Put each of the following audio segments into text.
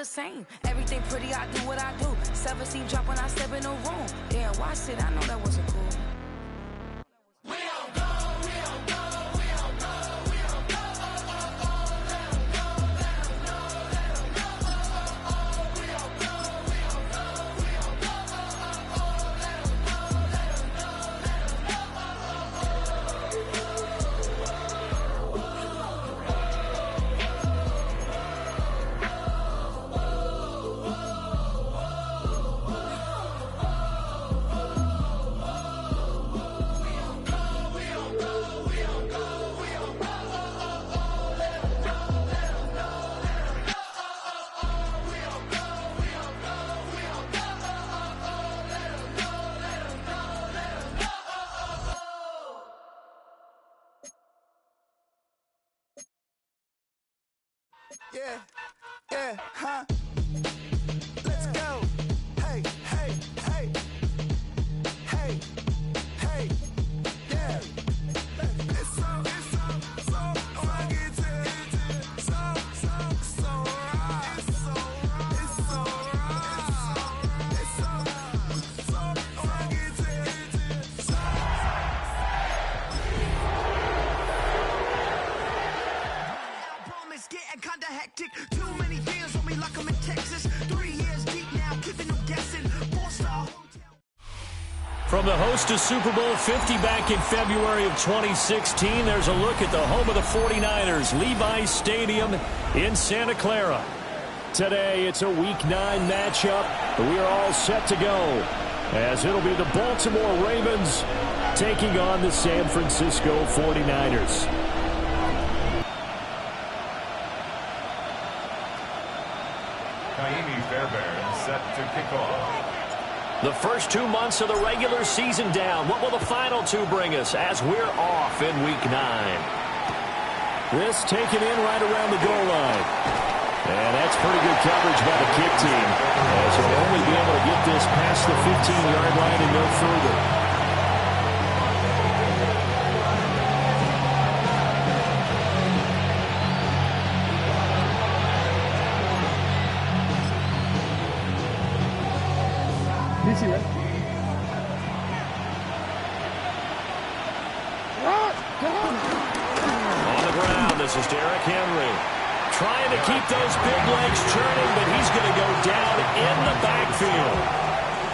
the same. Everything pretty, I do what I do. 7 drop when I step in the room. Yeah, watch it, I know that wasn't cool. Yeah, huh? Let's go. Hey, hey, hey. Hey, hey, yeah. It's so rugged, so right. It's so rugged, album is getting kinda hectic. Too many things on me like I'm in Texas. 3 years deep now, keeping them guessing. 4-star. From the host of Super Bowl 50 back in February of 2016, there's a look at the home of the 49ers, Levi's Stadium in Santa Clara. Today, it's a Week 9 matchup, but we are all set to go, as it'll be the Baltimore Ravens taking on the San Francisco 49ers. Set to kick off. The first 2 months of the regular season down. What will the final 2 bring us as we're off in Week 9? This taken in right around the goal line. And that's pretty good coverage by the kick team, as he'll only be able to get this past the 15-yard line and no further. DC, right? On the ground, this is Derrick Henry. Trying to keep those big legs churning, but he's going to go down in the backfield.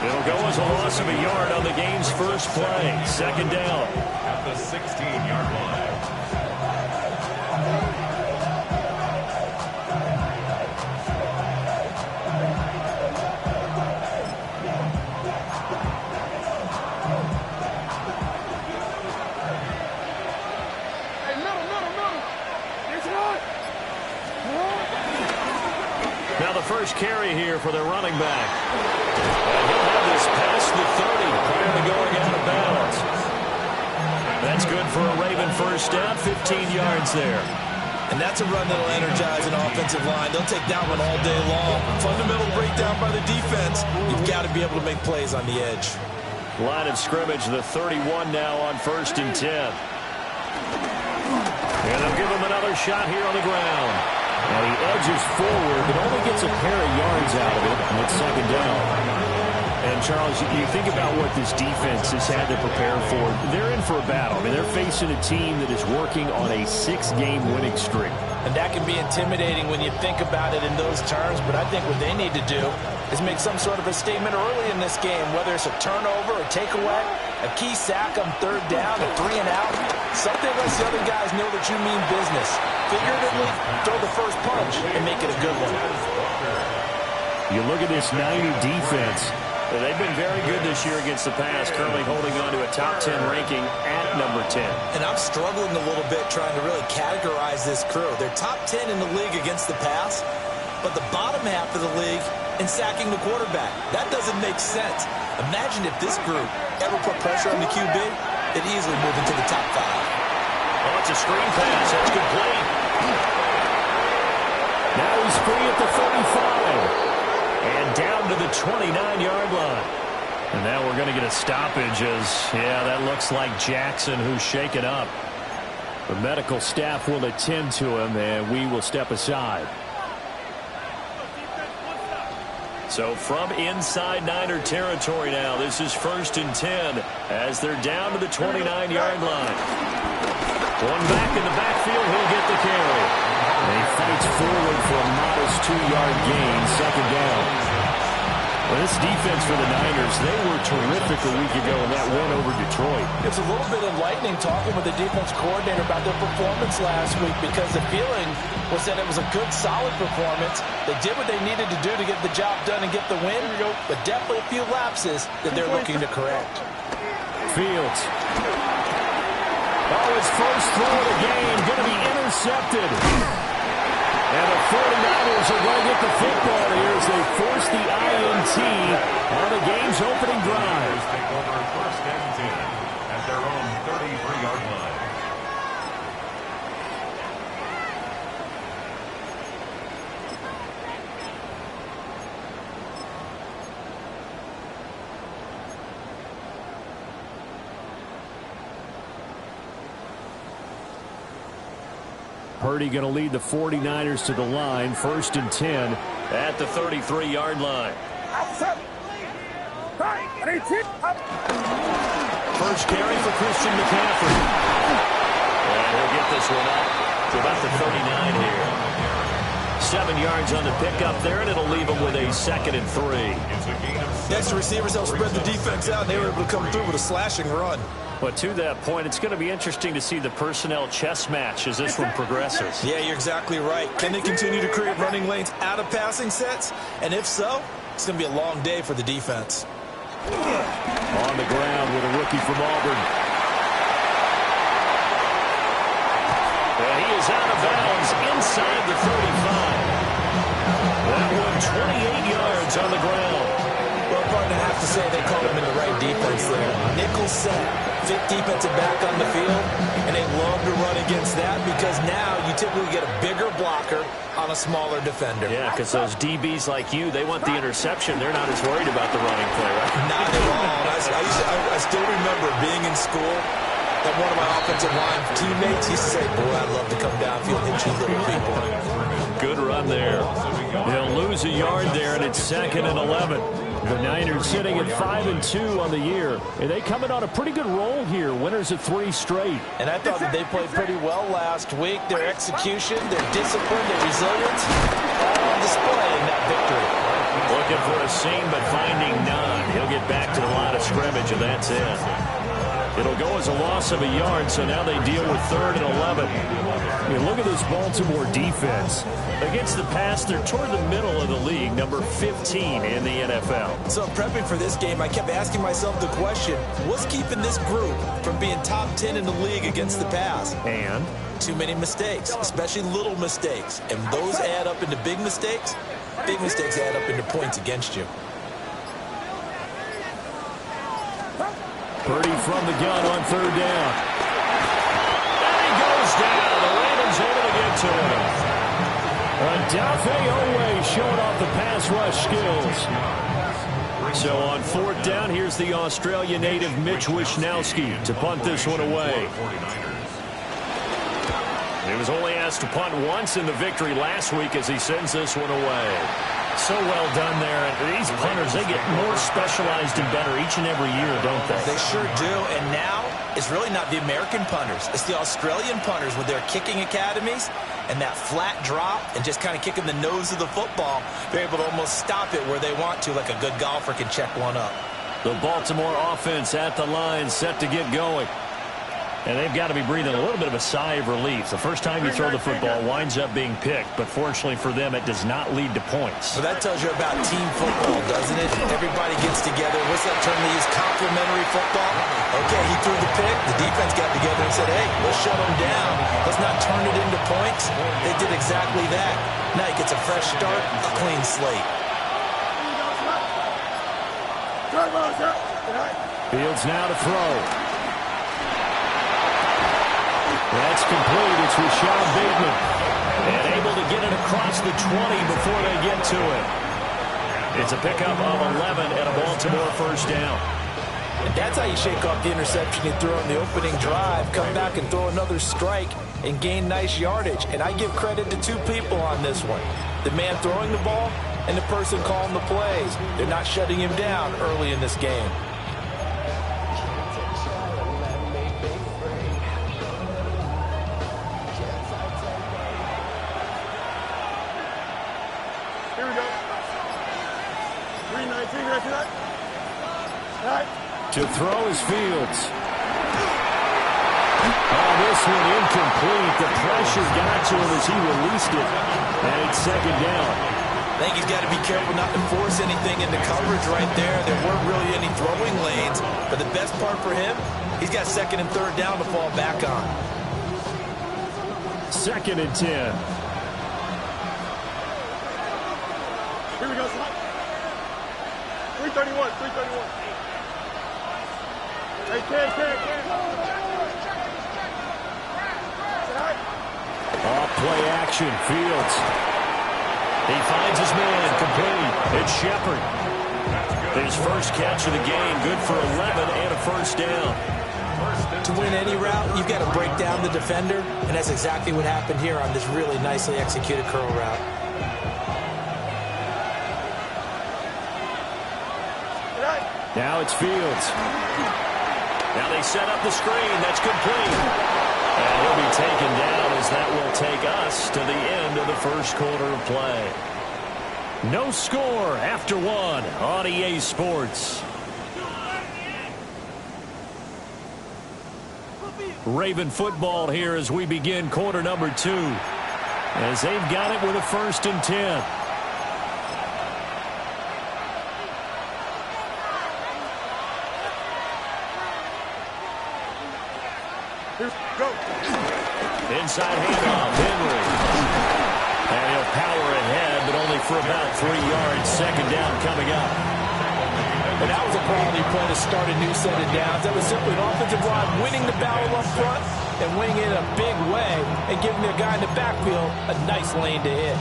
It'll go as a loss of a yard on the game's first play. Second down. At the 16-yard line. Now the first carry here for their running back. And he'll have this past the 30 prior to going out of bounds. That's good for a Raven first down, 15 yards there. And that's a run that'll energize an offensive line. They'll take that one all day long. Fundamental breakdown by the defense. You've got to be able to make plays on the edge. Line of scrimmage, the 31 now on 1st and 10. And they'll give him another shot here on the ground. And he edges forward, but only gets a pair of yards out of it, and it's second down. And, Charles, you think about what this defense has had to prepare for. They're in for a battle. I mean, they're facing a team that is working on a 6-game winning streak. And that can be intimidating when you think about it in those terms, but I think what they need to do is make some sort of a statement early in this game, whether it's a turnover, a takeaway, a key sack on 3rd down, a 3 and out. Something lets the other guys know that you mean business. Figuratively, throw the first punch and make it a good one. You look at this 90 defense. They've been very good this year against the pass, currently holding on to a top 10 ranking at number 10. And I'm struggling a little bit trying to really categorize this crew. They're top 10 in the league against the pass, but the bottom half of the league in sacking the quarterback. That doesn't make sense. Imagine if this group ever put pressure on the QB, they'd easily move into the top 5. Oh, it's a screen pass. That's complete. Now he's free at the 35. And down to the 29-yard line. And now we're going to get a stoppage as, yeah, that looks like Jackson who's shaken up. The medical staff will attend to him, and we will step aside. So from inside Niner territory now, this is 1st and 10 as they're down to the 29-yard line. One back in the backfield, he'll get the carry. And he fights forward for a modest 2-yard gain, 2nd down. Well, this defense for the Niners, they were terrific a week ago in that win over Detroit. It's a little bit enlightening talking with the defense coordinator about their performance last week because the feeling was that it was a good, solid performance. They did what they needed to do to get the job done and get the win, but definitely a few lapses that they're looking to correct. Fields. Oh, his first throw of the game going to be intercepted. And the 49ers are going to get the football here as they force the INT on the game's opening drive. Take over 1st and 10 at their own 33-yard line. Purdy going to lead the 49ers to the line. 1st and 10 at the 33-yard line. First carry for Christian McCaffrey. And he'll get this one up to about the 39 here. 7 yards on the pickup there, and it'll leave him with a 2nd and 3. Next, the receivers help spread the defense out, and they were able to come through with a slashing run. But to that point, it's going to be interesting to see the personnel chess match as this one progresses. Yeah, you're exactly right. Can they continue to create running lanes out of passing sets? And if so, it's going to be a long day for the defense. On the ground with a rookie from Auburn. And he is out of bounds inside the 35. That one 28 yards on the ground. Well, partner, I have to say they called him in the right defense there. Nickel set, 5th defensive back on the field, and they love to run against that because now you typically get a bigger blocker on a smaller defender. Yeah, because those DBs like you, they want the interception. They're not as worried about the running play, right? Not at all. I still remember being in school and one of my offensive line teammates used to say, boy, I'd love to come downfield and hit you little people. Good run there. They'll lose a yard there, and it's 2nd and 11. The Niners sitting at 5-2 on the year. And they coming on a pretty good roll here. Winners of 3 straight. And I thought that they played pretty well last week. Their execution, their discipline, their resilience, all on display in that victory. Looking for a seam, but finding none. He'll get back to the line of scrimmage, and that's it. It'll go as a loss of a yard, so now they deal with 3rd and 11. I mean, look at this Baltimore defense. Against the pass, they're toward the middle of the league, number 15 in the NFL. So prepping for this game, I kept asking myself the question, what's keeping this group from being top 10 in the league against the pass? And? Too many mistakes, especially little mistakes. And those add up into big mistakes. Big mistakes add up into points against you. Purdy from the gun on 3rd down. And he goes down. The Ravens able to get to him. Odafe Oweh showing off the pass rush skills. So on 4th down, here's the Australia native Mitch Wishnowsky to punt this one away. He was only asked to punt once in the victory last week as he sends this one away. So well done there. And these punters, they get more specialized and better each and every year, don't they? They sure do. And now it's really not the American punters. It's the Australian punters with their kicking academies and that flat drop and just kind of kicking the nose of the football. They're able to almost stop it where they want to, like a good golfer can check one up. The Baltimore offense at the line, set to get going. And they've got to be breathing a little bit of a sigh of relief. The first time you throw the football winds up being picked, but fortunately for them, it does not lead to points. Well, that tells you about team football, doesn't it? Everybody gets together. What's that term they use? Complementary football? Okay, he threw the pick. The defense got together and said, hey, let's shut him down. Let's not turn it into points. They did exactly that. Now he gets a fresh start, a clean slate. Fields now to throw. That's complete. It's Rashad Bateman. And able to get it across the 20 before they get to it. It's a pickup of 11 and a Baltimore first down. And that's how you shake off the interception you threw on the opening drive. Come back and throw another strike and gain nice yardage. And I give credit to 2 people on this one. The man throwing the ball and the person calling the plays. They're not shutting him down early in this game. Here we go. 319, ready for that? All right. To throw is Fields. Oh, this one incomplete. The pressure got to him as he released it. And it's second down. I think he's got to be careful not to force anything into coverage right there. There weren't really any throwing lanes. But the best part for him, he's got second and third down to fall back on. 2nd and 10. Here we go, slide. 331, 331. Hey, Ken. Off play action, Fields. He finds his man, complete. It's Shepard. His first catch of the game, good for 11 and a first down. To win any route, you've got to break down the defender, and that's exactly what happened here on this really nicely executed curl route. Now it's Fields. Now they set up the screen. That's complete. And he'll be taken down as that will take us to the end of the first quarter of play. No score after one on EA Sports. Raven football here as we begin quarter number 2. As they've got it with a 1st and 10. Go. Inside handoff, Henry. And he'll power ahead, but only for about 3 yards. Second down coming up. And that was a quality play to start a new set of downs. That was simply an offensive line winning the battle up front and winning it in a big way and giving their guy in the backfield a nice lane to hit.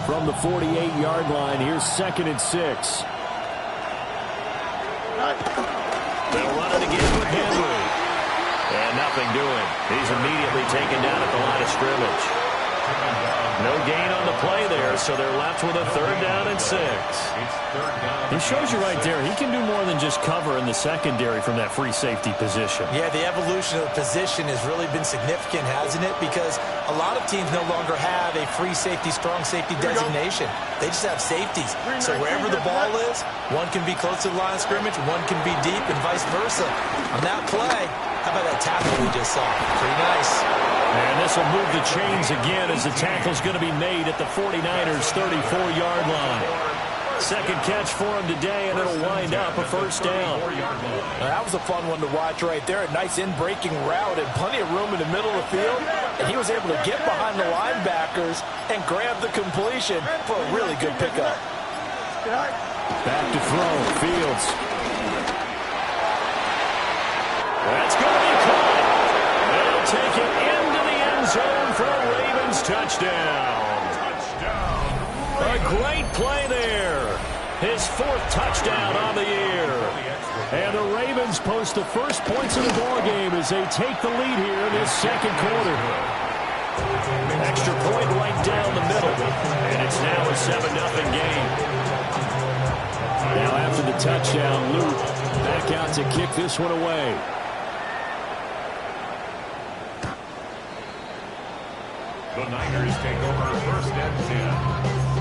From the 48-yard line, here's 2nd and 6. They'll run it again with Henry. And nothing doing. He's immediately taken down at the line of scrimmage. No gain on the play there, so they're left with a 3rd down and 6. He shows you right there, he can do more than just cover in the secondary from that free safety position. Yeah, the evolution of the position has really been significant, hasn't it? Because a lot of teams no longer have a free safety, strong safety designation. They just have safeties. So wherever the ball is, one can be close to the line of scrimmage, one can be deep, and vice versa. On that play, how about that tackle we just saw? Pretty nice. And this will move the chains again as the tackle's going to be made at the 49ers' 34-yard line. Second catch for him today, and it'll wind up a 1st down. Now, that was a fun one to watch right there. A nice in-breaking route and plenty of room in the middle of the field. And he was able to get behind the linebackers and grab the completion for a really good pickup. Back to throw, Fields. That's going to be caught. They'll take it into the end zone for a Ravens touchdown. A great play there. His 4th touchdown on the year. And the Ravens post the first points of the ballgame as they take the lead here in this 2nd quarter. Extra point right down the middle. And it's now a 7-0 game. Now after the touchdown, Luke back out to kick this one away. The Niners take over 1st and 10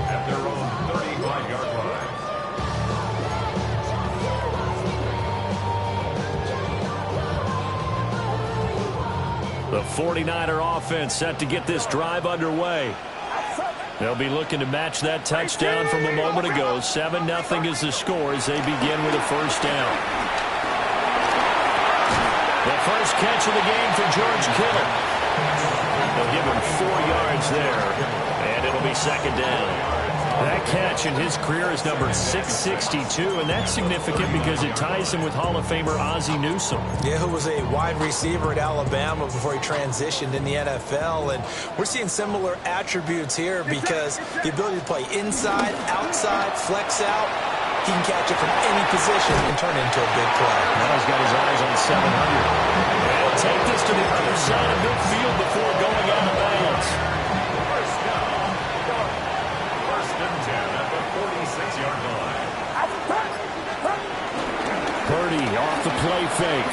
at their own 35-yard line. The 49er offense set to get this drive underway. They'll be looking to match that touchdown from a moment ago. 7-0 is the score as they begin with a 1st down. The first catch of the game for George Kittle. They'll give him 4 yards there, and it'll be 2nd down. That catch in his career is number 662, and that's significant because it ties him with Hall of Famer Ozzie Newsome. Yeah, who was a wide receiver at Alabama before he transitioned in the NFL. And we're seeing similar attributes here because the ability to play inside, outside, flex out, he can catch it from any position and turn it into a big play. Now he's got his eyes on 700. They'll take this to the other side of midfield before going out of bounds. 1st and 10 off the play fake.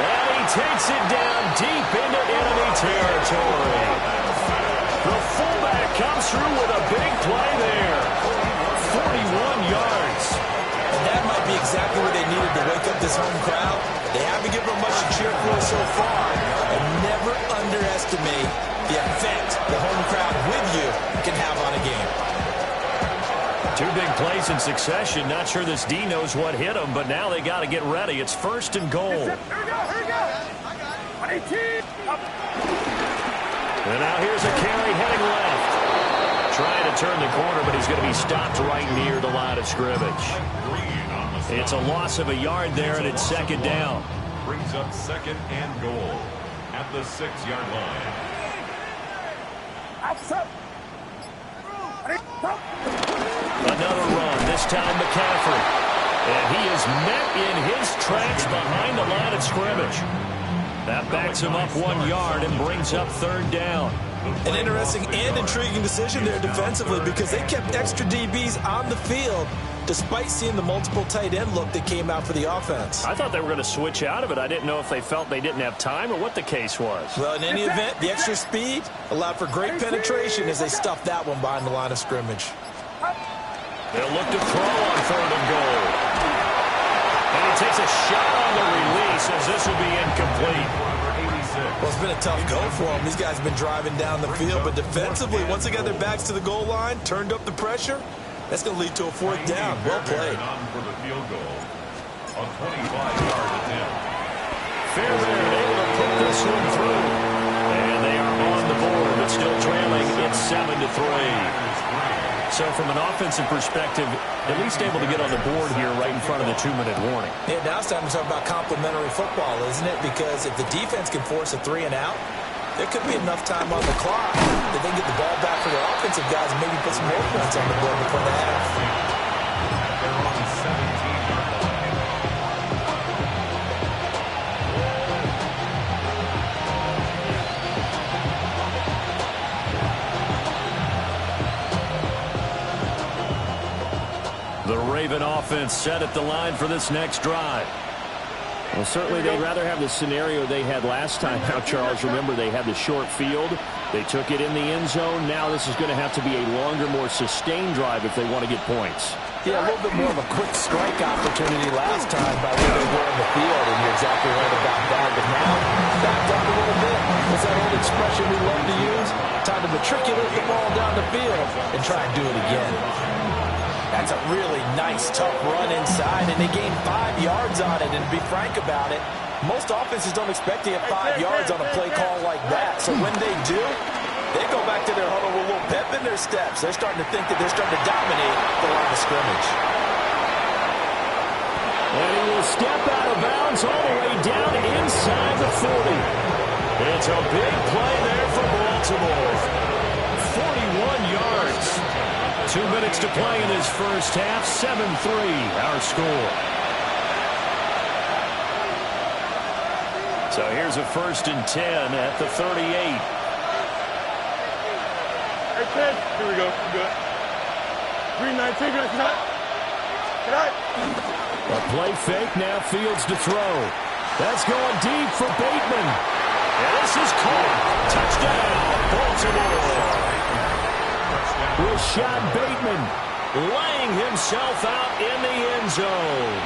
And he takes it down deep into enemy territory. The fullback comes through with a big play there. 41 yards. And that might be exactly what they needed to wake up this home crowd. They haven't given them much to cheer for so far. And never underestimate the effect the home crowd with you can have on a game. Two big plays in succession. Not sure this D knows what hit him, but now they got to get ready. It's 1st and goal. Here we go. 18. And now here's a carry heading left. Trying to turn the corner, but he's going to be stopped right near the line of scrimmage. It's a loss of a yard there, and it's 2nd down. Brings up 2nd and goal at the 6-yard line. Another run, this time McCaffrey. And he is met in his tracks behind the line of scrimmage. That backs him up 1 yard and brings up 3rd down. An interesting and intriguing decision there defensively because they kept extra DBs on the field despite seeing the multiple tight end look that came out for the offense. I thought they were going to switch out of it. I didn't know if they felt they didn't have time or what the case was. Well, in any event, the extra speed allowed for great penetration as they stuffed that one behind the line of scrimmage. They'll look to throw on 3rd and goal. And he takes a shot on the release as this will be incomplete. Well, it's been a tough go for them. These guys have been driving down the field, but defensively, once they got their backs to the goal line, turned up the pressure, that's going to lead to a 4th down. Well played. On for the field goal. A 25-yard attempt. Fairbairn able to put this one through. And they are on the board, but still trailing. It's 7-3. So from an offensive perspective, at least able to get on the board here right in front of the 2-minute warning. Yeah, now it's time to talk about complementary football, isn't it? Because if the defense can force a 3 and out, there could be enough time on the clock that they can get the ball back for their offensive guys and maybe put some more points on the board before the half. They're on the 17-yard line. The Raven offense set at the line for this next drive. Well, certainly they'd rather have the scenario they had last time out, Charles. Remember, they had the short field. They took it in the end zone. Now this is going to have to be a longer, more sustained drive if they want to get points. Yeah, a little bit more of a quick strike opportunity last time by where they were in the field, and you're exactly right about that. But now, backed up a little bit. What's that old expression we love to use? Time to matriculate the ball down the field and try and do it again. That's a really nice, tough run inside, and they gained 5 yards on it. And to be frank about it, most offenses don't expect to get 5 yards on a play call like that. So when they do, they go back to their huddle with a little pep in their steps. They're starting to think that they're starting to dominate the line of scrimmage. And he will step out of bounds all the way down inside the 40. It's a big play there for Baltimore. 41 yards. 2 minutes to play in this first half. 7-3 our score. So here's a 1st and 10 at the 38. Hey, Ted. Here we go. Good. 3-19. Good night. A play fake, now Fields to throw. That's going deep for Bateman. And this is caught. Touchdown, Baltimore. Rashad Bateman laying himself out in the end zone.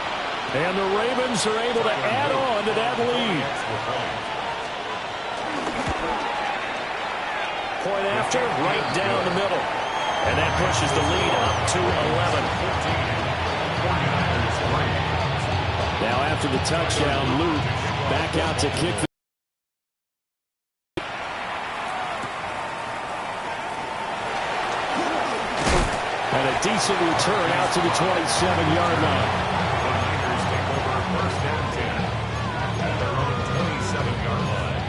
And the Ravens are able to add on to that lead. Point after, right down the middle. And that pushes the lead up to 11. Now after the touchdown, Luke back out to kick the and a decent return out to the 27-yard line. The Niners take over 1st and 10 at their own 27-yard line.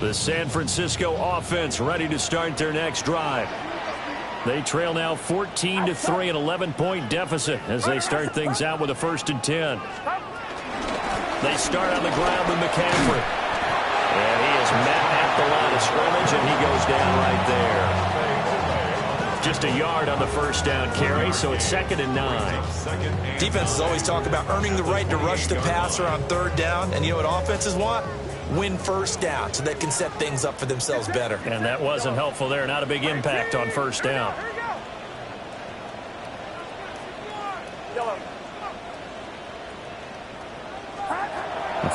The San Francisco offense ready to start their next drive. They trail now 14-3, an 11-point deficit as they start things out with a 1st and 10. They start on the ground with McCaffrey. And he is met at the line of scrimmage, and he goes down right there. Just a yard on the first down carry, so it's 2nd and 9. Defenses always talk about earning the right to rush the passer on 3rd down, and you know what offenses want? Win first down so they can set things up for themselves better. And that wasn't helpful there. Not a big impact on first down.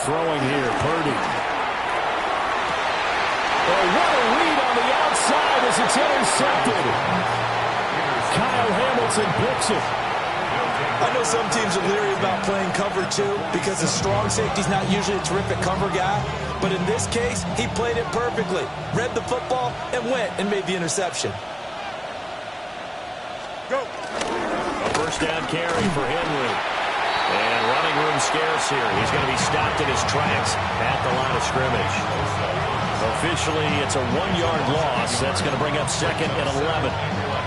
Throwing here, Purdy. Oh, what a read on the outside as it's intercepted. Kyle Hamilton picks it. I know some teams are leery about playing cover 2 because the strong safety's not usually a terrific cover guy. But in this case, he played it perfectly. Read the football and went and made the interception. Go. A first down carry for Henry. And running room scarce here. He's going to be stopped in his tracks at the line of scrimmage. Officially, it's a 1-yard loss. That's going to bring up 2nd and 11.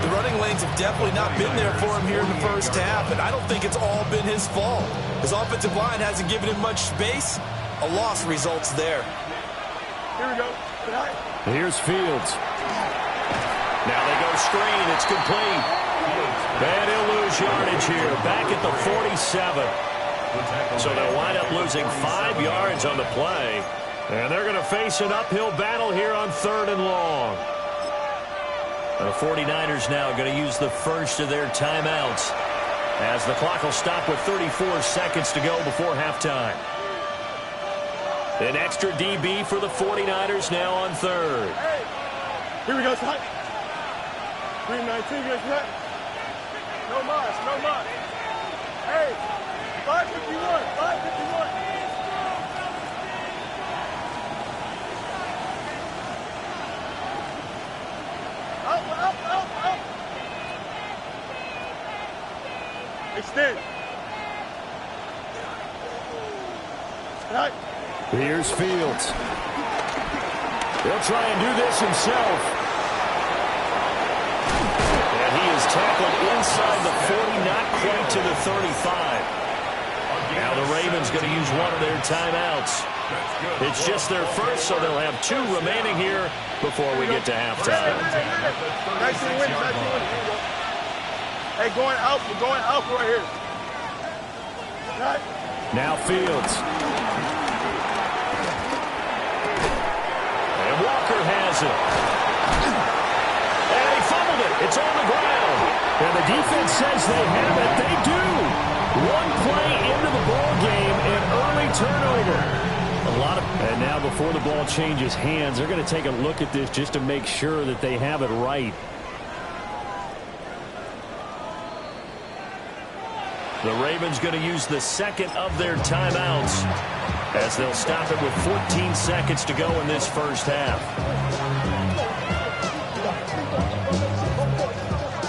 The running lanes have definitely not been there for him here in the first half, and I don't think it's all been his fault. His offensive line hasn't given him much space. A loss results there. Here we go. Here's Fields. Now they go screen. It's complete. And he'll lose yardage here. Back at the 47. So they'll wind up losing 5 yards on the play. And they're going to face an uphill battle here on 3rd and long. The 49ers now going to use the first of their timeouts as the clock will stop with 34 seconds to go before halftime. An extra DB for the 49ers now on 3rd. Hey, here we go, son. 3:19, good set. No mas, no mas. Hey, 5:51, 5:51. Up. Extend. Right. Here's Fields. He'll try and do this himself. And he is tackled inside the 40, not quite to the 35. Now the Ravens going to use one of their timeouts. It's just their first, so they'll have 2 remaining here before we get to halftime. Nice and win. Hey, going out. We're going out right here. Right. Now Fields. And Walker has it. And he fumbled it. It's on the ground. And the defense says they have it. They do. 1 play into the ball game, an early turnover. And now before the ball changes hands, they're going to take a look at this just to make sure that they have it right. The Ravens going to use the second of their timeouts as they'll stop it with 14 seconds to go in this first half.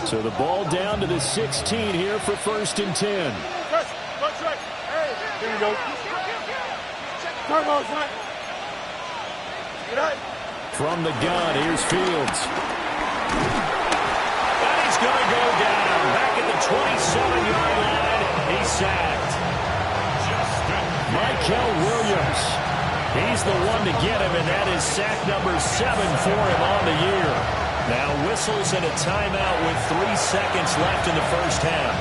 So the ball down to the 16 here for 1st and 10. Hey, here we go. Turn on, son. From the gun, here's Fields. And he's going to go down. Back at the 27-yard line, he's sacked. Michael Williams. He's the one to get him, and that is sack number 7 for him on the year. Now whistles and a timeout with 3 seconds left in the first half.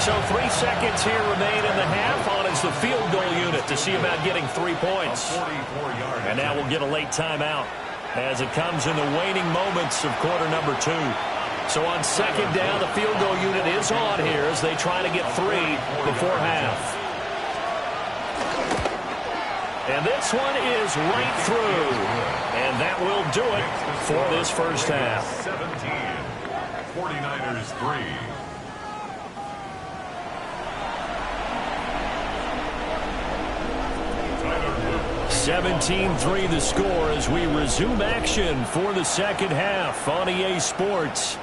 So 3 seconds here remain in the half. On is the field goal unit to see about getting 3 points. And now we'll get a late timeout as it comes in the waning moments of quarter number 2. So on 2nd down, the field goal unit is on here as they try to get 3 before half. And this one is right through. And that will do it for this first half. 17, 49ers 3. 17-3 the score as we resume action for the second half on EA Sports.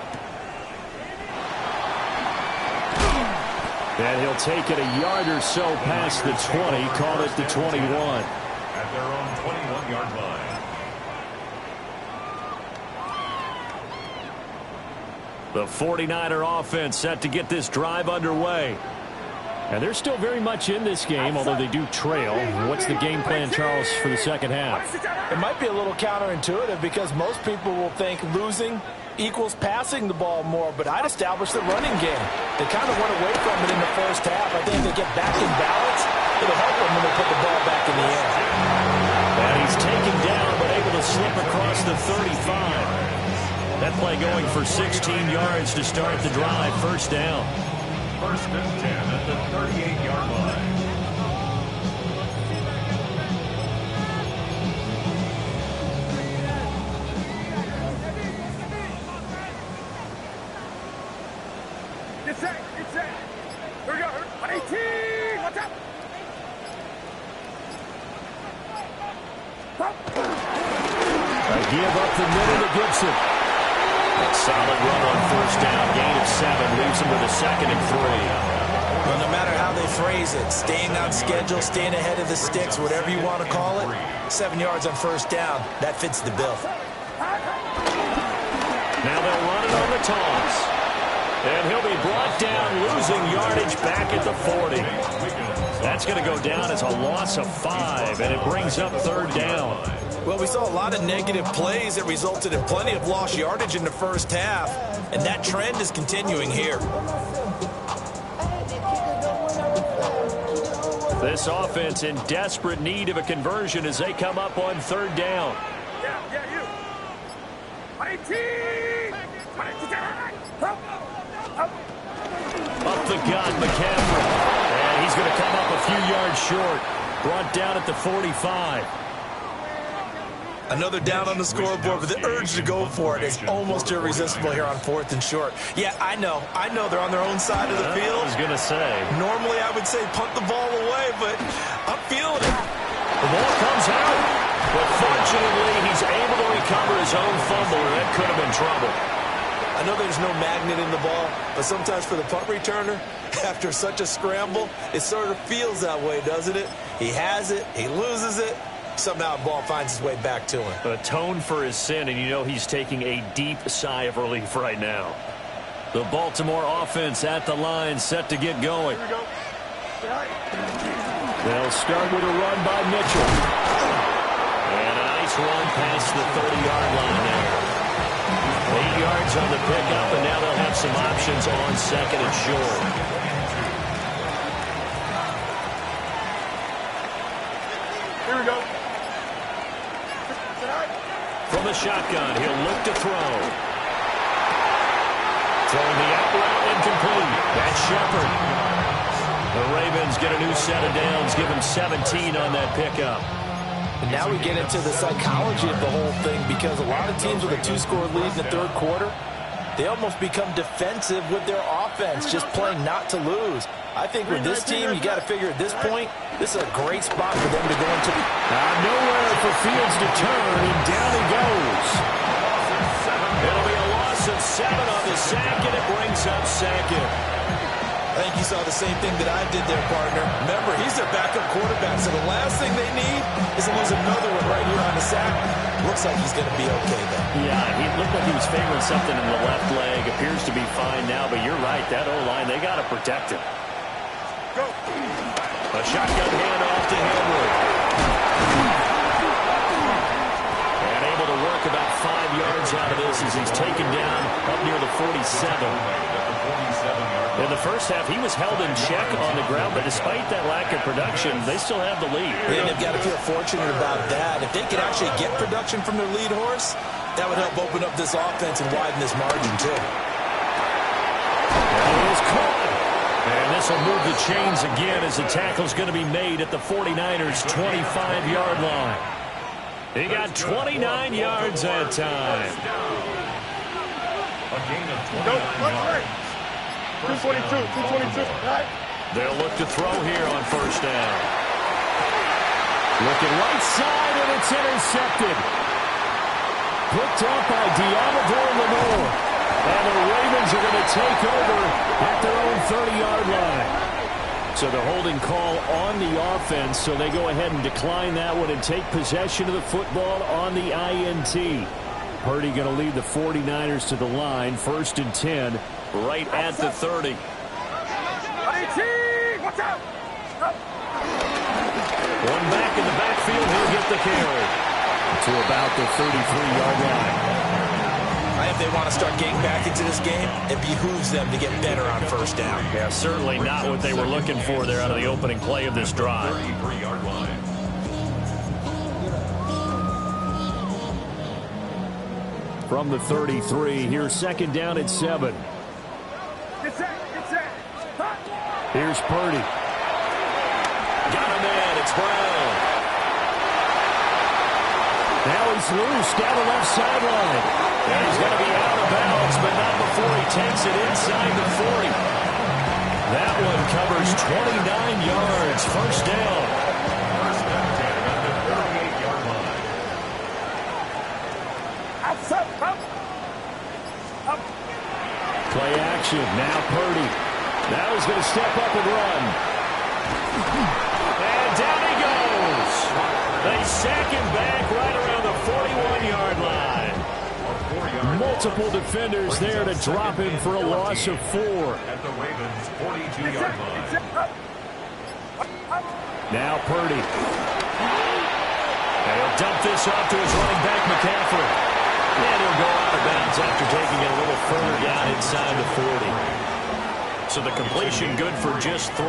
And he'll take it a yard or so past the 20, call it the 21. At their own 21-yard line. The 49er offense set to get this drive underway. And they're still very much in this game, although they do trail. What's the game plan, Charles, for the second half? It might be a little counterintuitive because most people will think losing equals passing the ball more, but I'd establish the running game. They kind of went away from it in the first half. I think if they get back in balance, it'll help them when they put the ball back in the air. And he's taken down, but able to slip across the 35. That play going for 16 yards to start the drive. First down. First and 10 at the 38-yard line. Get set, get set. Here we go. 18. Watch out. Give up the middle to Gibson. A solid run on first down. Gain of 7 leaves him with a 2nd and 3. Well, no matter how they phrase it, staying on schedule, staying ahead of the sticks, whatever you want to call it, 7 yards on first down, that fits the bill. Now they'll run it on the toss. And he'll be brought down, losing yardage back at the 40. That's going to go down as a loss of 5, and it brings up third down. Well, we saw a lot of negative plays that resulted in plenty of lost yardage in the first half, and that trend is continuing here. This offense in desperate need of a conversion as they come up on third down. Yeah, you. 18. Up the gut, McCaffrey. And he's going to come up a few yards short. Brought down at the 45. Another down on the scoreboard, but the urge to go for it is almost irresistible here on 4th and short. Yeah, I know they're on their own side of the field. I was going to say. Normally I would say punt the ball away, but I'm feeling it. The ball comes out, but fortunately he's able to recover his own fumble, and that could have been trouble. I know there's no magnet in the ball, but sometimes for the punt returner, after such a scramble, it sort of feels that way, doesn't it? He has it, he loses it. Somehow the ball finds its way back to him. Atone for his sin, and you know he's taking a deep sigh of relief right now. The Baltimore offense at the line, set to get going. Here we go. They'll start with a run by Mitchell. And a nice run past the 30-yard line there. 8 yards on the pickup, and now they'll have some options on 2nd and short. Here we go. From the shotgun, he'll look to throw. Throwing the out route incomplete. That's Shepard. The Ravens get a new set of downs, give him 17 on that pickup. And now we get into the psychology of the whole thing, because a lot of teams with a 2-score lead in the third quarter, they almost become defensive with their offense, just playing not to lose. I think with this team, you got to figure at this point, this is a great spot for them to go into. Nowhere for Fields to turn, and down he goes. It'll be a loss of 7 on the sack, and it brings up 2nd. I think you saw the same thing that I did there, partner. Remember, he's their backup quarterback, so the last thing they need is to lose another one right here on the sack. Looks like he's going to be okay, though. Yeah, he looked like he was favoring something in the left leg. Appears to be fine now, but you're right. That O-line, they got to protect him. Go. A shotgun handoff to Henry. And able to work about 5 yards out of this as he's taken down up near the 47. In the first half, he was held in check on the ground, but despite that lack of production, they still have the lead. And they've got to feel fortunate about that. If they could actually get production from their lead horse, that would help open up this offense and widen this margin, too. That is caught. And this will move the chains again as the tackle's going to be made at the 49ers' 25-yard line. He got 29 yards that time. A gain of 29 yards. 222, 222, right? They'll look to throw here on first down. Looking right side, and it's intercepted. Picked up by Diamador Lenore. And the Ravens are going to take over at their own 30-yard line. So the holding call on the offense, so they go ahead and decline that one and take possession of the football on the INT. Purdy going to lead the 49ers to the line, 1st and 10, right at the 30. Watch One back in the backfield, he'll get the carry to about the 33-yard line. If they want to start getting back into this game, it behooves them to get better on first down. Yeah, certainly not what they were looking for there out of the opening play of this drive. 33-yard line. From the 33, here's second down at 7. Here's Purdy. Got him in. It's Brown. Now he's loose down the left sideline. And he's going to be out of bounds, but not before he takes it inside the 40. That one covers 29 yards. First down. First and 10 at the 38-yard line. Play action. Now Purdy. Now he's going to step up and run. And down he goes. They sack him back right around the 41-yard line. Multiple defenders there to drop him for a loss of 4. At the Ravens' 42-yard line. Now Purdy. And he'll dump this off to his running back, McCaffrey. And he'll go out of bounds after taking it a little further down inside the 40. So the completion good for just 3.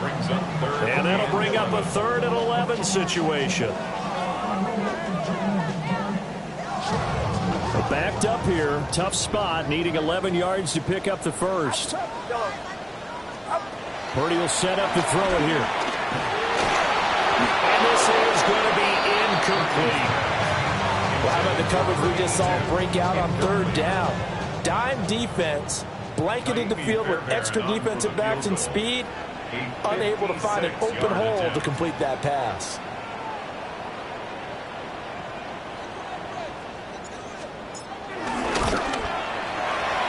Brings up third. And that'll bring up a 3rd and 11 situation. Backed up here, tough spot, needing 11 yards to pick up the first. Purdy will set up to throw it here. And this is going to be incomplete. Well, how about the coverage we just saw break out on 3rd down? Dime defense, blanketed the field with extra defensive backs and speed, unable to find an open hole to complete that pass.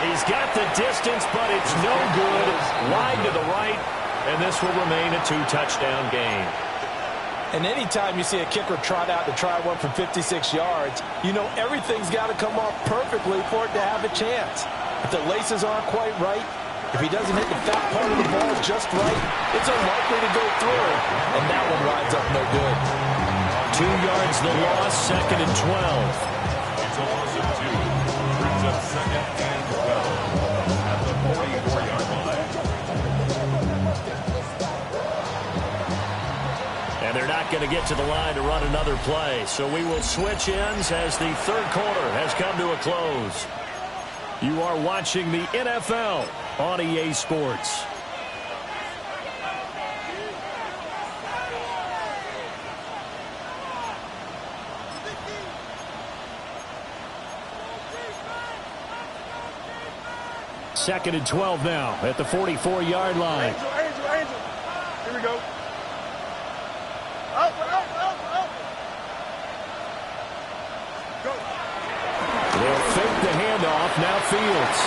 He's got the distance, but it's no good. Wide to the right, and this will remain a 2-touchdown game. And anytime you see a kicker trot out to try one from 56 yards, you know everything's got to come off perfectly for it to have a chance. If the laces aren't quite right, if he doesn't hit the fat part of the ball just right, it's unlikely to go through, and that one winds up no good. 2 yards the loss, 2nd and 12. It's a loss of 2. Brings up 2nd and 12 at the 44-yard line. And they're not going to get to the line to run another play. So we will switch ends as the 3rd quarter has come to a close. You are watching the NFL on EA Sports. Second and 12 now at the 44-yard line. Angel. Here we go. Out. Go. They'll fake the handoff. Now Fields.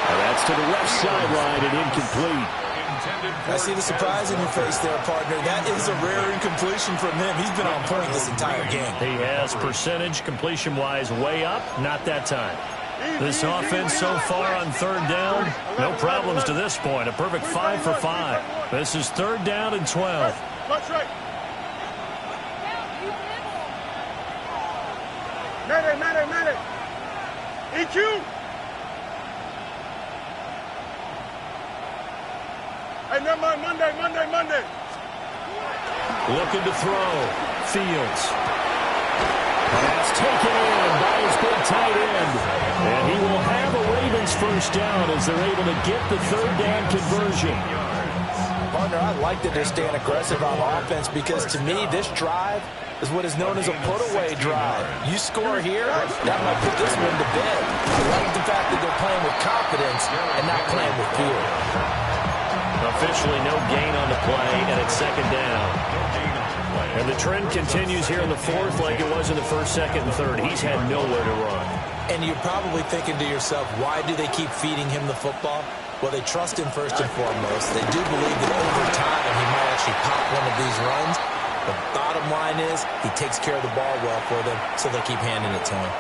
And that's to the left sideline and incomplete. I see the surprise in your face there, partner. That is a rare incompletion from him. He's been on point this entire game. He has percentage completion-wise way up. Not that time. This offense so far on 3rd down, no problems to this point. A perfect 5 for 5. This is 3rd down and 12. That's right. Matter. EQ. Hey, never mind. Monday. Looking to throw. Fields. Pass taken in by his big tight end. And he will have a Ravens first down as they're able to get the 3rd down conversion. Partner, I like that they're staying aggressive on offense because to me, this drive is what is known as a put-away drive. You score here, that might put this one to bed. I like the fact that they're playing with confidence and not playing with fear. Officially no gain on the play, and it's 2nd down. And the trend continues here in the 4th like it was in the 1st, 2nd, and 3rd. He's had nowhere to run. And you're probably thinking to yourself, why do they keep feeding him the football? Well, they trust him first and foremost. They do believe that over time he might actually pop one of these runs. The bottom line is he takes care of the ball well for them, so they keep handing it to him.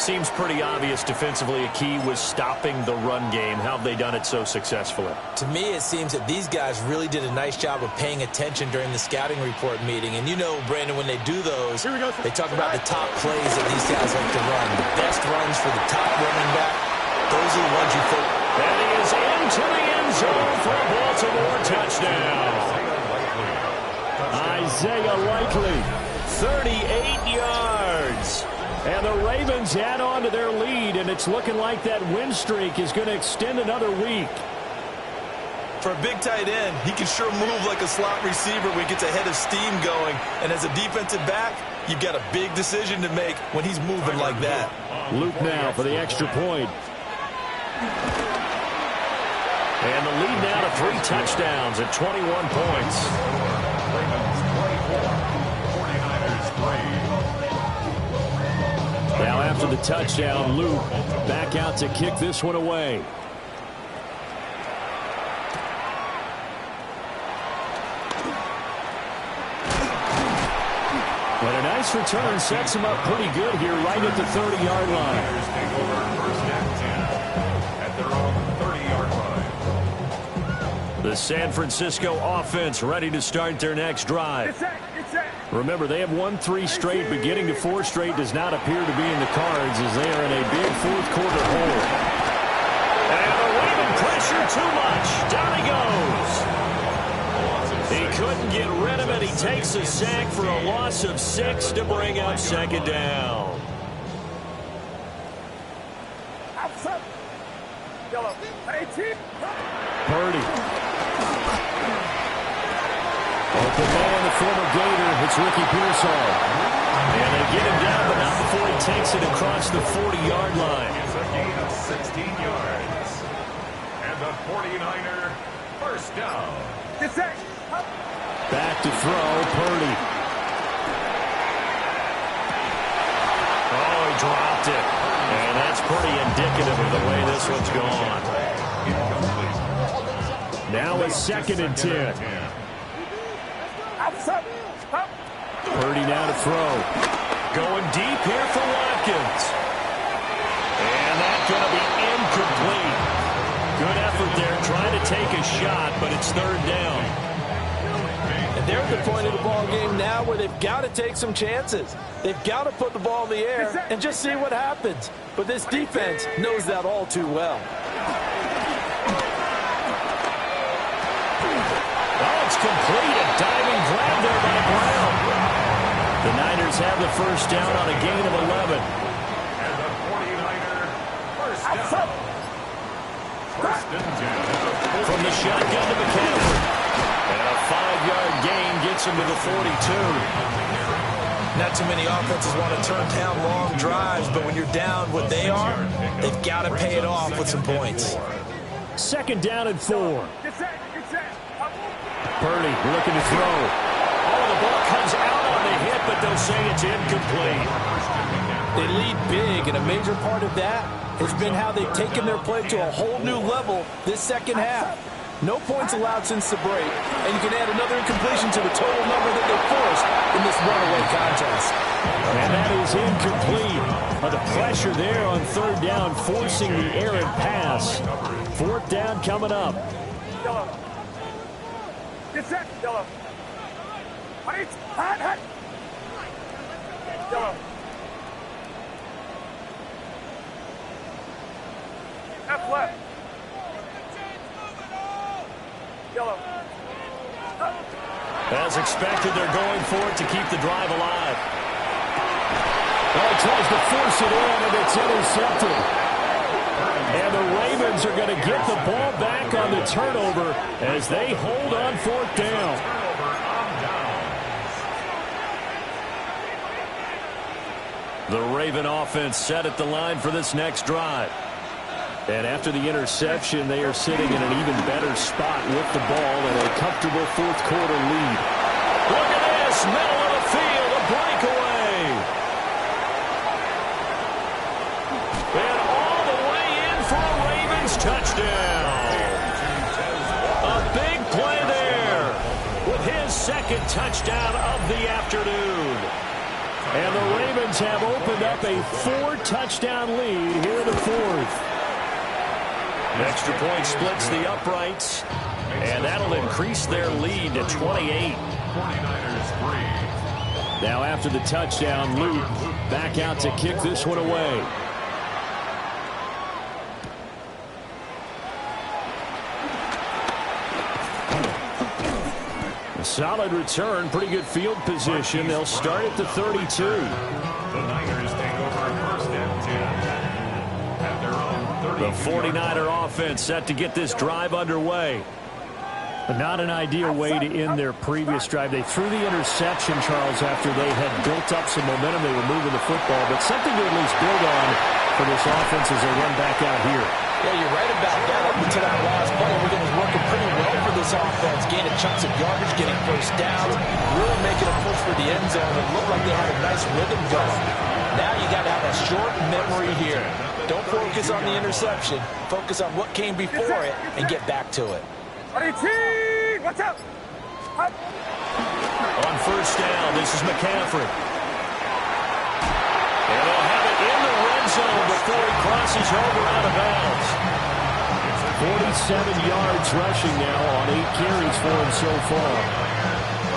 Seems pretty obvious defensively a key was stopping the run game. How have they done it so successfully? To me, it seems that these guys really did a nice job of paying attention during the scouting report meeting. And you know, Brandon, when they do those, they talk about the top plays that these guys like to run. The best runs for the top running back, those are the ones you focus. And he is into the end zone for a Baltimore touchdown. Isaiah Likely, 38 yards. And the Ravens add on to their lead, and it's looking like that win streak is going to extend another week. For a big tight end, he can sure move like a slot receiver when he gets a head of steam going. And as a defensive back, you've got a big decision to make when he's moving like that. Luke now for the extra point. And the lead now to 3 touchdowns at 21 points. Ravens 24, 49ers 3. Now after the touchdown, Luke back out to kick this one away. But a nice return sets him up pretty good here right at the 30-yard line. Take over first and 10 at their own 30-yard line. The San Francisco offense ready to start their next drive. Remember, they have won 3 straight, but getting to 4 straight does not appear to be in the cards as they are in a big fourth-quarter hole. And the Raven pressure too much. Down he goes. He couldn't get rid of it. He takes a sack for a loss of 6 to bring up second down. Purdy. Open man, the former Gator. It's Ricky Pearsall. And they get him down, but not before he takes it across the 40-yard line. It's a gain of 16 yards. And the 49er first down. Back to throw, Purdy. Oh, he dropped it. And that's pretty indicative of the way this one's gone. Now a 2nd and 10. Purdy now to throw. Going deep here for Watkins. And that's going to be incomplete. Good effort there trying to take a shot, but it's 3rd down. And they're at the point of the ball game now where they've got to take some chances. They've got to put the ball in the air and just see what happens. But this defense knows that all too well. Oh, it's complete. A diving grab there by Brown. The Niners have the first down on a gain of 11. And the 49er first down. First and 10. From the shotgun to McCaffrey. And a 5-yard gain gets him to the 42. Not too many offenses want to turn down long drives, but when you're down what they are, they've got to pay it off with some points. 2nd down and 4. Purdy looking to throw. Oh, the ball comes out on the hit, but they'll say it's incomplete. They lead big, and a major part of that has been how they've taken their play to a whole new level this second half. No points allowed since the break, and you can add another incompletion to the total number that they forced in this runaway contest. And that is incomplete. But the pressure there on 3rd down, forcing the errant pass. 4th down coming up. Get set, yellow. Hot, hot. Yellow. Left. Yellow. As expected, they're going for it to keep the drive alive. Well, he tries to force it in, and it's intercepted. And the Ravens are going to get the ball back on the turnover as they hold on 4th down. The Raven offense set at the line for this next drive. And after the interception, they are sitting in an even better spot with the ball and a comfortable 4th-quarter lead. Look at this, middle of the field, a breakaway. And all the way in for a Ravens touchdown. A big play there with his 2nd touchdown of the afternoon. And the Ravens have opened up a 4-touchdown lead here in the fourth. Extra point splits the uprights, and that'll increase their lead to 28. 49ers 3. Now after the touchdown, Luke back out to kick this one away. A solid return, pretty good field position. They'll start at the 32. The Niners take over first and 10 at their own 30. The 49er offense set to get this drive underway. But not an ideal way to end their previous drive. They threw the interception, Charles, after they had built up some momentum. They were moving the football, but something to at least build on for this offense as they run back out here. Yeah, you're right about that. Up until that last play, everything was working pretty well for this offense. Gaining chunks of yardage, getting first downs, really making a push for the end zone. It looked like they had a nice rhythm going. Now you got to have a short memory here. Don't focus on the interception. Focus on what came before it and get back to it. Watch out! On first down, this is McCaffrey. And they'll have it in the red zone before he crosses over out of bounds. 47 yards rushing now on 8 carries for him so far.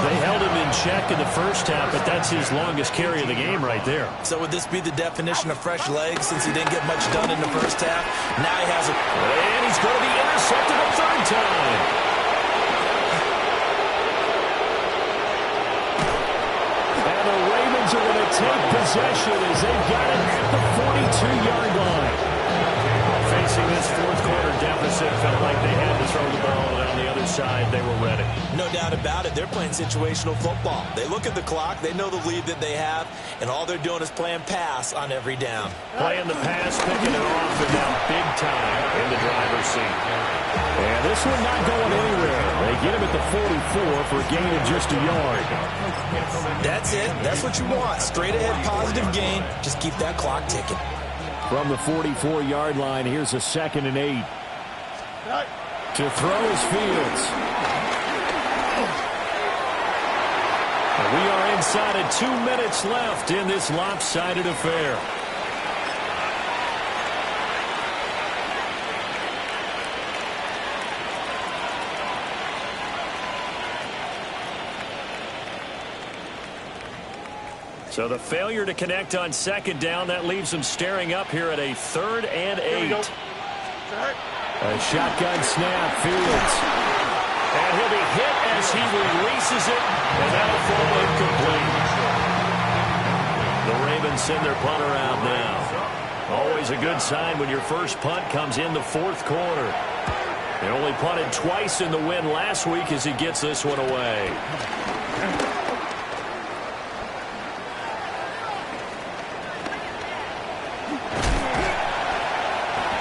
They held him in check in the first half, but that's his longest carry of the game right there. So would this be the definition of fresh legs since he didn't get much done in the first half? Now he has it. And he's going to be intercepted a third time. Are going to take possession as they've got it at the 42-yard line. Facing this fourth quarter deficit, felt like they had to throw the ball, and on the other side, they were ready. No doubt about it. They're playing situational football. They look at the clock, they know the lead that they have, and all they're doing is playing pass on every down. Playing the pass, picking it off, and now big time in the driver's seat. And this one not going anywhere. They get him at the 44 for a gain of just a yard. That's it. That's what you want. Straight ahead positive gain. Just keep that clock ticking. From the 44-yard line, here's a 2nd and 8. To throw is Fields. And we are inside of 2 minutes left in this lopsided affair. So the failure to connect on 2nd down, that leaves them staring up here at a 3rd and 8. A shotgun snap, Fields. And he'll be hit as he releases it, and that'll fall incomplete. The Ravens send their punter out now. Always a good sign when your first punt comes in the fourth quarter. They only punted twice in the win last week as he gets this one away.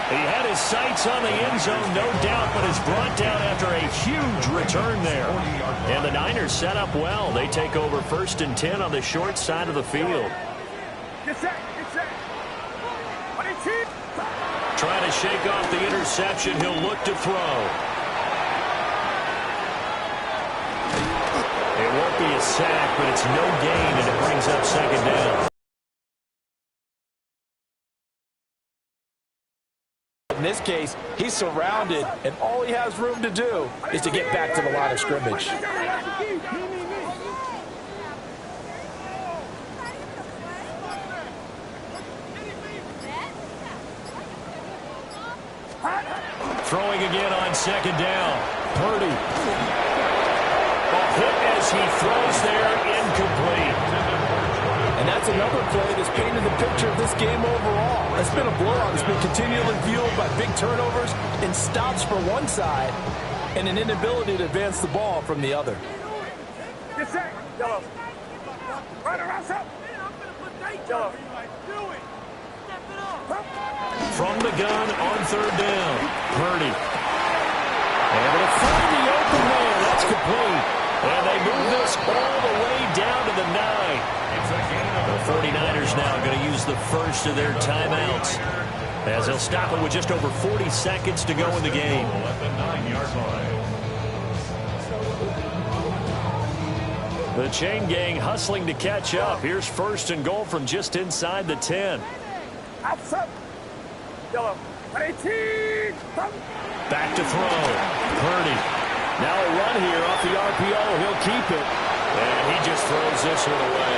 He had his sights on the end zone, no doubt, but is brought down after a huge return there. And the Niners set up well. They take over 1st and 10 on the short side of the field. Trying to shake off the interception. He'll look to throw. It won't be a sack, but it's no gain, and it brings up 2nd down. In this case, he's surrounded, and all he has room to do is to get back to the line of scrimmage. Throwing again on 2nd down. Purdy. A hit as he throws there, incomplete. And that's another play that's painted the picture of this game overall. It's been a blowout. It's been continually fueled by big turnovers and stops for one side and an inability to advance the ball from the other. From the gun on 3rd down. Purdy. Able to find the open man. That's complete. And they move this all the way down to the 9. The 49ers now going to use the first of their timeouts as they'll stop it with just over 40 seconds to go in the game. At the 9-yard line. The chain gang hustling to catch up. Here's 1st and goal from just inside the 10. Outside. Yellow. 18. Back to throw. Purdy. Now a run here off the RPO. He'll keep it. And he just throws this one away.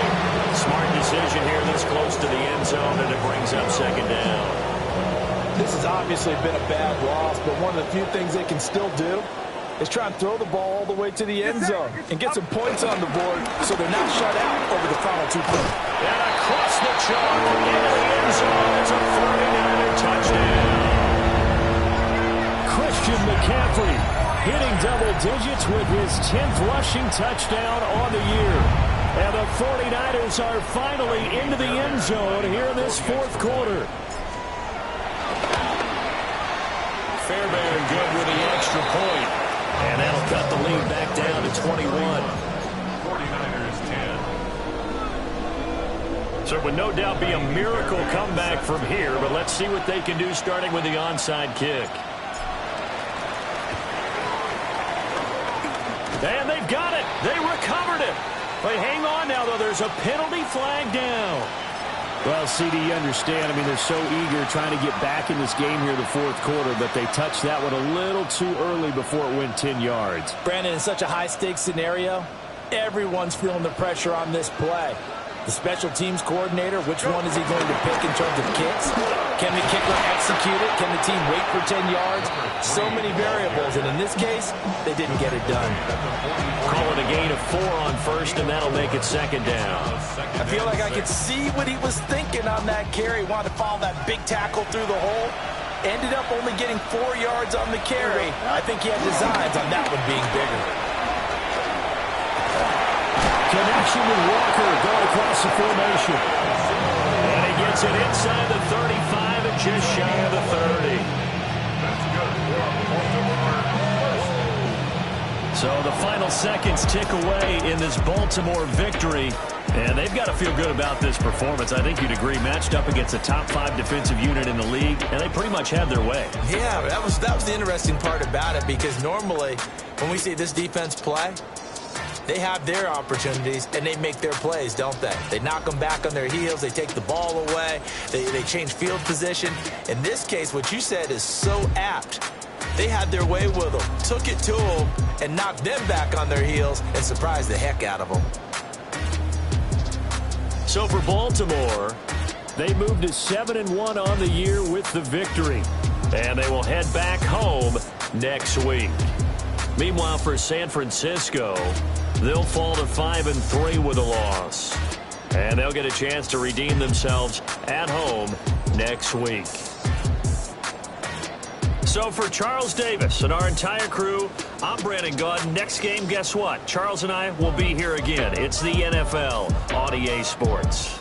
Smart decision here this close to the end zone, and it brings up 2nd down. This has obviously been a bad loss, but one of the few things they can still do is try and throw the ball all the way to the end zone and get some points on the board so they're not shut out over the final 2 plays. And across the chalk into the end zone. It's a 49er touchdown. Christian McCaffrey hitting double digits with his 10th rushing touchdown on the year. And the 49ers are finally into the end zone here in this 4th quarter. Fairbairn good with the extra point. And that'll cut the lead back down to 21. 49ers 10. So it would no doubt be a miracle comeback from here, but let's see what they can do starting with the onside kick. And they've got it. They recovered it. They hang on now, though. There's a penalty flag down. Well, CD, you understand. I mean, they're so eager trying to get back in this game here in the 4th quarter, but they touched that one a little too early before it went 10 yards. Brandon, in such a high-stakes scenario, everyone's feeling the pressure on this play. The special teams coordinator, which one is he going to pick in terms of kicks? Can the kicker execute it? Can the team wait for 10 yards? So many variables, and in this case, they didn't get it done. Call it a gain of 4 on 1st, and that'll make it 2nd down. I feel like I could see what he was thinking on that carry. Wanted to follow that big tackle through the hole. Ended up only getting 4 yards on the carry. I think he had designs on that one being bigger. Connection with Walker going across the formation. And he gets it inside the 35 and just shy of the 30. That's good. So the final seconds tick away in this Baltimore victory. And they've got to feel good about this performance. I think you'd agree, matched up against a top 5 defensive unit in the league, and they pretty much had their way. Yeah, that was the interesting part about it, because normally when we see this defense play, they have their opportunities, and they make their plays, don't they? They knock them back on their heels. They take the ball away. They change field position. In this case, what you said is so apt. They had their way with them, took it to them, and knocked them back on their heels and surprised the heck out of them. So for Baltimore, they moved to 7-1 on the year with the victory. And they will head back home next week. Meanwhile, for San Francisco, they'll fall to 5-3 with a loss. And they'll get a chance to redeem themselves at home next week. So for Charles Davis and our entire crew, I'm Brandon Gaudin. Next game, guess what? Charles and I will be here again. It's the NFL on EA Sports.